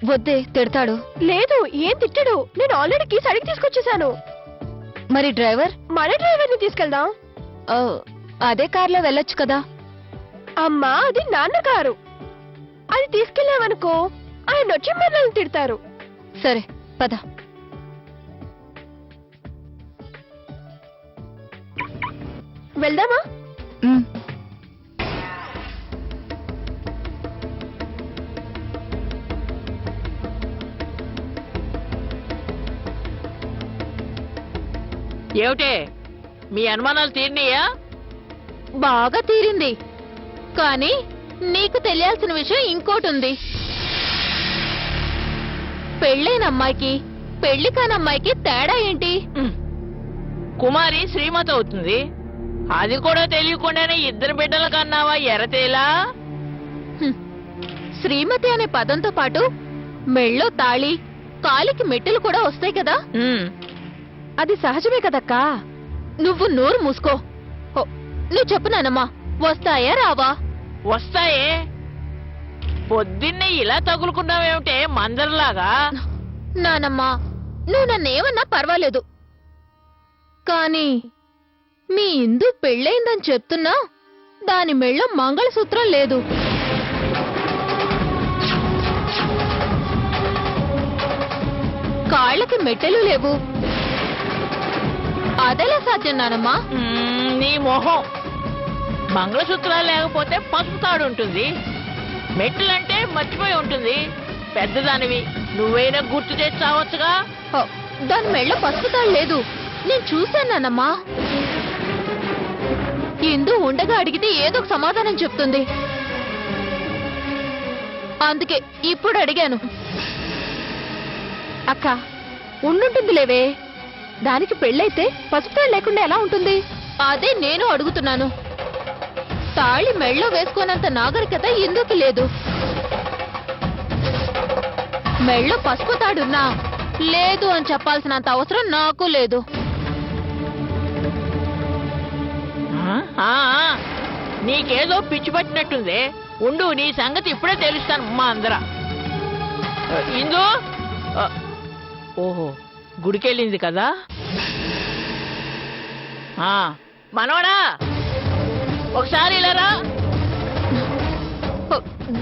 వద్దే, తిడతాడు. లేదు, ఏం తిట్టడు. నేను ఆల్రెడీ కీస్ అడిగి తీసుకొచ్చేసాను. మరి డ్రైవర్? మన డ్రైవర్ని తీసుకెళ్దాం. ఓ, అదే కార్లో వెళ్ళొచ్చు కదా. అమ్మా, అది నాన్న కారు. అది తీసుకెళ్ళామనుకో ఆయన వచ్చి మనల్ని తిడతారు. సరే పద. వెళ్దామా? ఉమ్. ఏమిటే మీ అనుమానాలు తీరినాయా? బాగా తీరింది, కానీ నీకు తెలియాల్సిన విషయం ఇంకోటి ఉంది. పెళ్ళైన అమ్మాయికి పెళ్లి కాని అమ్మాయికి తేడా ఏంటి? కుమారి శ్రీమతి అవుతుంది. అది కూడా తెలియకుండానే ఇద్దరు బిడ్డల కన్నావా ఎర్రతేలా? శ్రీమతి అనే పదంతో పాటు మెళ్ళో తాళి, కాలికి మెట్టెలు కూడా వస్తాయి కదా. అది సహజమే కదక్కా. నువ్వు నోరు మూసుకో. నువ్వు చెప్పు నానమ్మా, వస్తాయా రావా? వస్తాయే. పొద్దున్నే ఇలా తగులుకున్నావేమిటే మందరిలాగా? నానమ్మా, నువ్వు నన్నేమన్నా పర్వాలేదు, కానీ మీ ఇందు పెళ్ళయిందని చెప్తున్నా దాని మెళ్ళో మంగళసూత్రం లేదు. కాళ్ళకి మెట్టెలు లేవు. అదెలా సాధ్యం నానమ్మా? నీ మొహం. మంగళసూత్రాలు లేకపోతే పసుపు తాడు ఉంటుంది. మెట్లంటే మర్చిపోయి ఉంటుంది. పెద్దదానివి, నువ్వైనా గుర్తు చేసి చావచ్చుగా. దాని మెళ్ళ పసుపు తాడు లేదు, నేను చూశానమ్మా. ఇందు ఉండగా అడిగితే ఏదో ఒక సమాధానం చెప్తుంది, అందుకే ఇప్పుడు అడిగాను. అక్క, ఉండుంటుంది లేవే. దానికి పెళ్ళైతే పసుపు తాడు లేకుండా ఎలా ఉంటుంది? అదే నేను అడుగుతున్నాను. తాళి మెళ్ళో వేసుకోనంత నాగరికత ఇందుకు లేదు. మెళ్ళో పసుపు తాడున్నా లేదు అని చెప్పాల్సినంత అవసరం నాకు లేదు. నీకేదో పిచ్చి పట్టినట్టుంది. ఉండు, నీ సంగతి ఇప్పుడే తెలుస్తాను మా అందర. ఇందు, ఓహో గుడికెళ్ళింది కదా. మనోడా, ఒకసారి ఇలారా.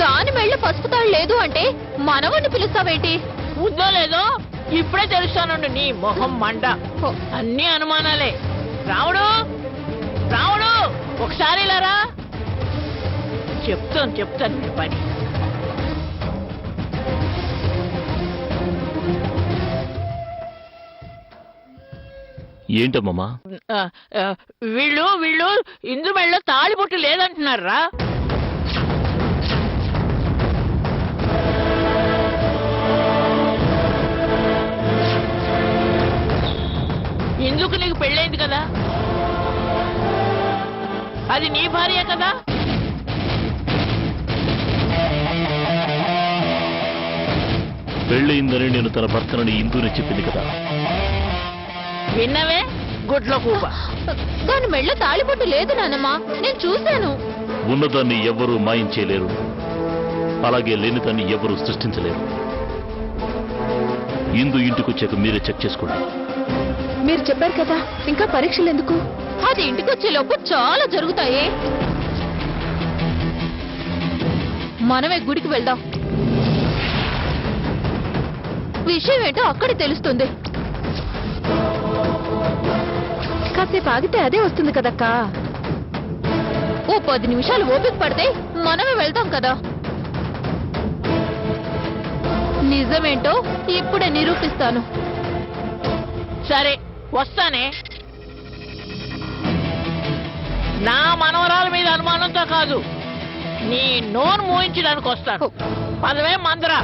దాని మెళ్ళ పసుపు తాడు లేదు అంటే మనవణ్ణి పిలుస్తావేంటి? ఉందో లేదో ఇప్పుడే తెలుస్తానండు. నీ మొహం మంట. అన్ని అనుమానాలే. రావుడు, రావుడు, ఒకసారి ఇలారా. చెప్తాను పని. ఏంటమ్మా? వీళ్ళు ఇందు మెళ్ళో తాళిబొట్టు లేదంటున్నారా? ఇందుకు నీకు పెళ్ళైంది కదా, అది నీ భార్య కదా. పెళ్ళయిందని నేను తన భర్తనని ఇందూనే చెప్పింది కదా. విన్నవే గుడ్ల కూప. దాని మెళ్ళ తాళిబొట్టు లేదు నానమ్మా, నేను చూశాను. ఉన్నదాన్ని ఎవ్వరూ మాయించేయలేరు, అలాగే లేనిదాన్ని ఎవ్వరూ సృష్టించలేరు. ఇందు ఇంటికొచ్చాక మీరే చెక్ చేసుకోండి. మీరు చెప్పారు కదా, ఇంకా పరీక్షలు ఎందుకు? అది ఇంటికొచ్చే లోపు చాలా జరుగుతాయి. మనమే గుడికి వెళ్దాం, విషయం ఏంటో అక్కడే తెలుస్తుంది. కాసేపు ఆగితే అదే వస్తుంది కదక్కా. ఓ 10 నిమిషాలు ఓపిక పడితే మనమే వెళ్తాం కదా. నిజమేంటో ఇప్పుడే నిరూపిస్తాను. సరే వస్తానే. నా మనవరాల మీద అనుమానంతో కాదు, నీ నోరు మోయించడానికి వస్తాను. పదవే మందరా.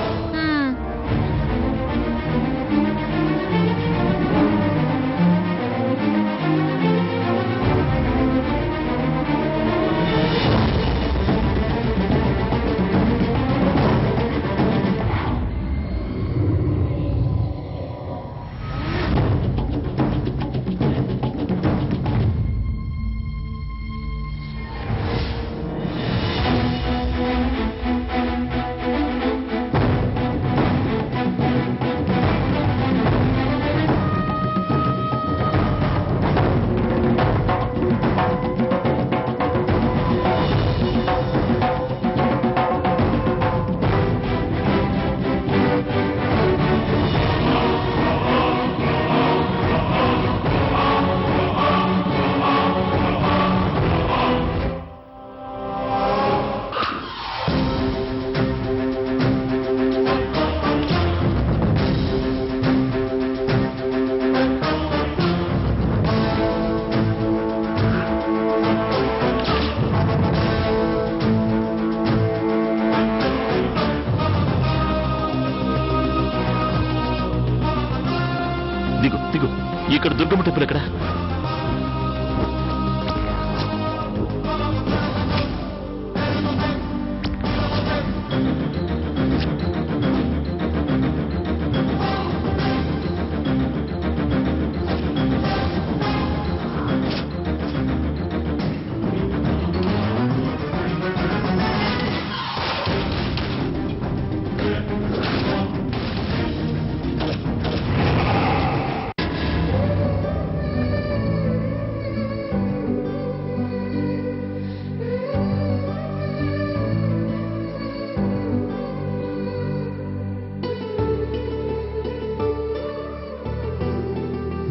దిగు దిగు. ఇక్కడ దుర్గమ్మ టెంపుల్ ఎక్కడ?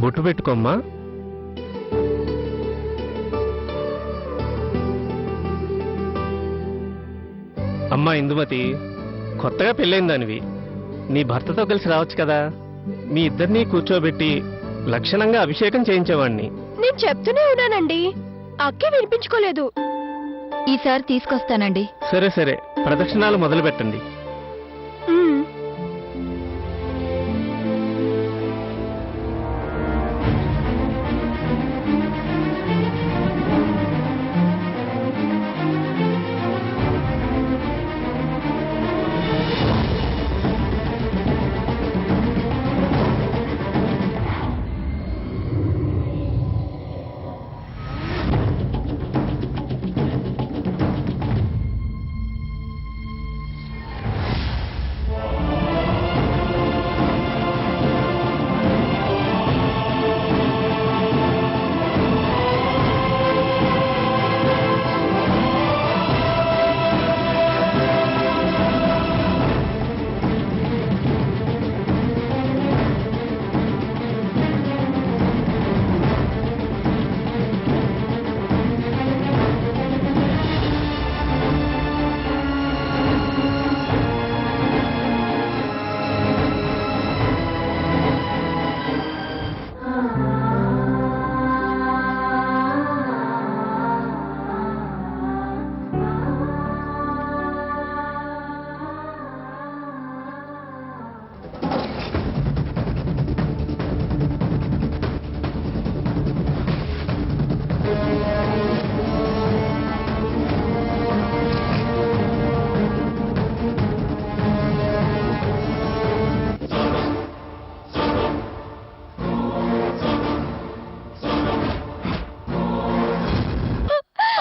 బొట్టు పెట్టుకోమ్మా. అమ్మా ఇందుమతి, కొత్తగా పెళ్ళైందానివి, నీ భర్తతో కలిసి రావచ్చు కదా. మీ ఇద్దరినీ కూర్చోబెట్టి లక్షణంగా అభిషేకం చేయించేవాణ్ణి. నేను చెప్తూనే ఉన్నానండి, అక్కే వినిపించుకోలేదు. ఈసారి తీసుకొస్తానండి. సరే సరే, ప్రదక్షిణాలు మొదలు పెట్టండి. ఉమ్.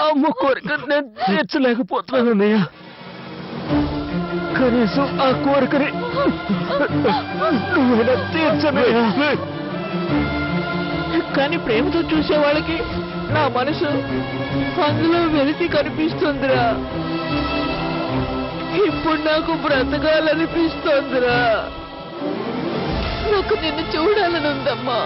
అమ్మ కోరిక నేను తీర్చలేకపోతున్నానన్నయ్య. కనీసం ఆ కోరికని నువ్వైనా తీర్చనయ్యా. కానీ ప్రేమతో చూసే వాళ్ళకి నా మనసు అందులో వెలితి కనిపిస్తుందిరా. ఇప్పుడు నాకు బ్రతకాలనిపిస్తోందిరా. నాకు నిన్ను చూడాలని ఉందమ్మా.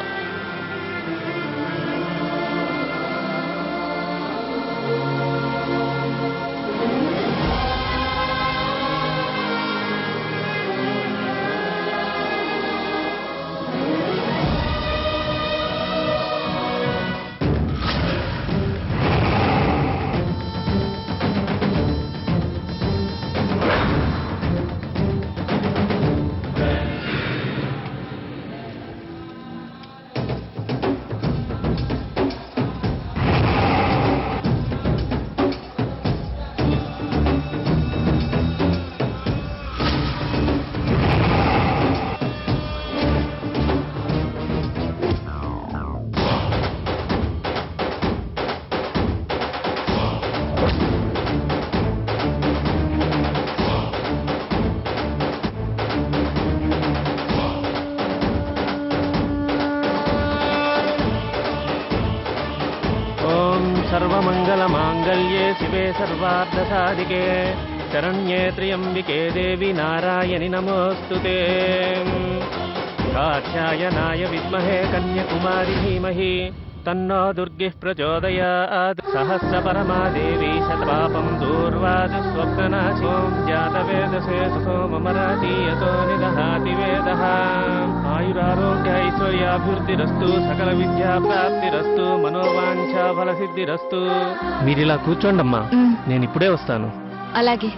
सर्वमङ्गलमाङ्गल्ये शिवे सर्वार्थसाधिके शरण्ये त्र्यम्बिके देवी नारायणि नमोऽस्तुते। कात्यायनाय विद्महे कन्याकुमारी धीमहि तन्नो दुर्गिः प्रचोदयात्। सहस्रपरमा देवी शतपापं दूर्वादि स्वप्ननाशो जातवेदसे सोममरातीयतो निदहाति वेदः। आयुरारोग्य ऐश्वर्याभिवृद्धिरस्तु सकल విద్యాప్రాప్తిరస్తు మనోవాంఛా ఫలసిద్ధిరస్తు। మీరిలా కూర్చోండమ్మా, నేను ఇప్పుడే వస్తాను. అలాగే.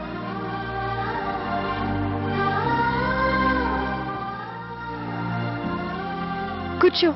కూర్చో.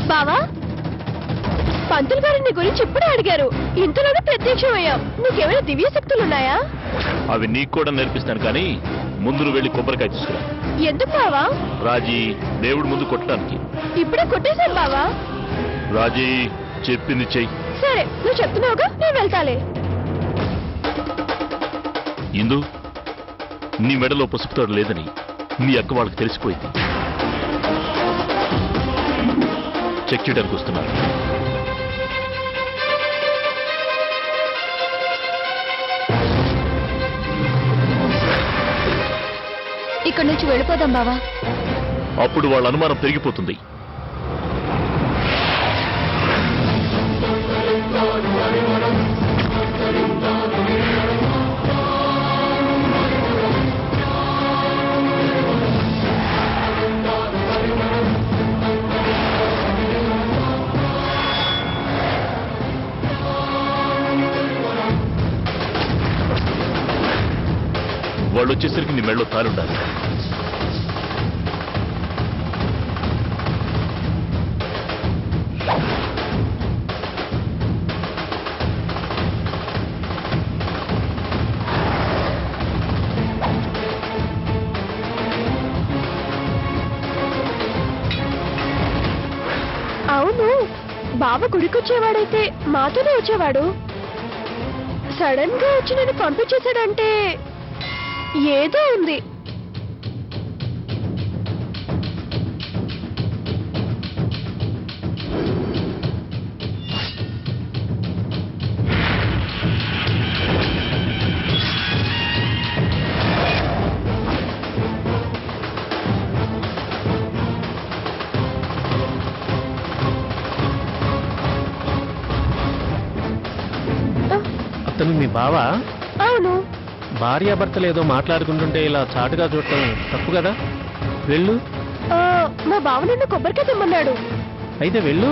బావా, పంతులు గారు నీ గురించి ఇప్పుడే అడిగారు. ఇంతలోనే ప్రత్యక్షమయ్యావు. నీకేమైనా దివ్య శక్తులున్నాయా? అవి నీకు కూడా నేర్పిస్తాను కానీ ముందు నువ్వు వెళ్ళి కొబ్బరికాయ తీసుకురా. ఎందుకు బావా? రాజీ దేవుడి ముందు కొట్టడానికి. ఇప్పుడే కొట్టేశాను బావా. రాజీ చెప్పింది చెయ్యి. సరే, నువ్వు చెప్తున్నావుగా, నేను వెళ్తాలే. ఇందు నీ మెడలో పసుపు తాడు లేదని నీ అక్క వాళ్ళకి తెలిసిపోయింది. చెక్ చేయడానికి వస్తున్నారు. ఇక్కడి నుంచి వెళ్ళిపోదాం బావా. అప్పుడు వాళ్ళ అనుమానం పెరిగిపోతుంది. వాళ్ళు వచ్చేసరికి నీ మెడలో తాలుండాలి. అవును, బావ గుడికొచ్చేవాడైతే మాతోనే వచ్చేవాడు. సడన్ గా వచ్చి నన్ను పంపించేశాడంటే ఏదో ఉంది. అతను మీ బావా? అవును. భార్యాభర్తలు ఏదో మాట్లాడుకుంటుంటే ఇలా చాటుగా చూడటం తప్పు కదా. వెళ్ళు. మా బావ నిన్ను కొబ్బరికాయ తెమ్మన్నాడు. అయితే వెళ్ళు.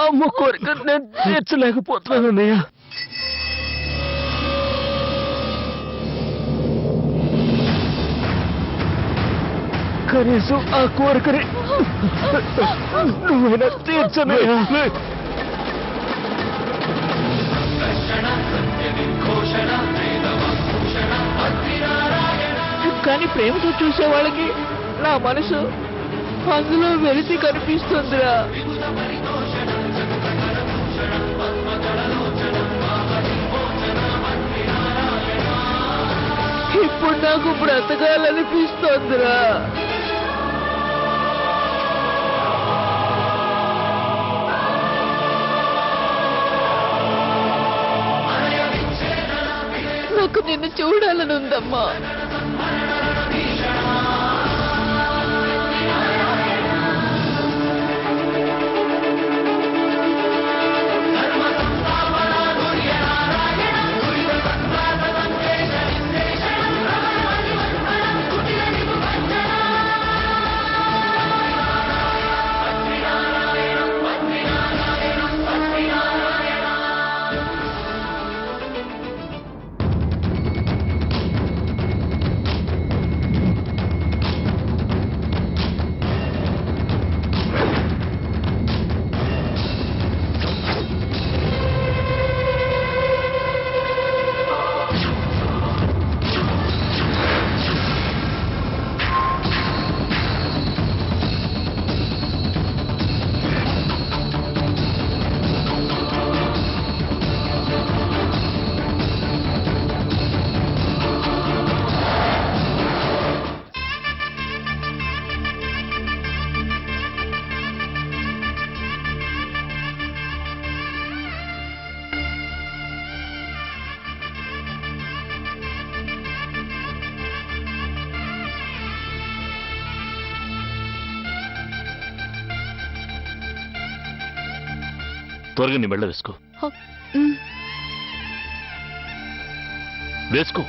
అమ్మ కోరిక నేను తీర్చలేకపోతున్నాను అన్నయ్య. కనీసం ఆ కోరికని నువ్వైనా తీర్చనయ్యా. కానీ ప్రేమతో చూసే వాళ్ళకి నా మనసు అందులో వెలిసి కనిపిస్తుందిరా. ఇప్పుడు నాకు బ్రతకాలనిపిస్తోందిరా. నాకు నిన్ను చూడాలని ఉందమ్మా. త్వరగా నీ మెళ్ళ వేసుకో. ఉమ్. వేసుకో.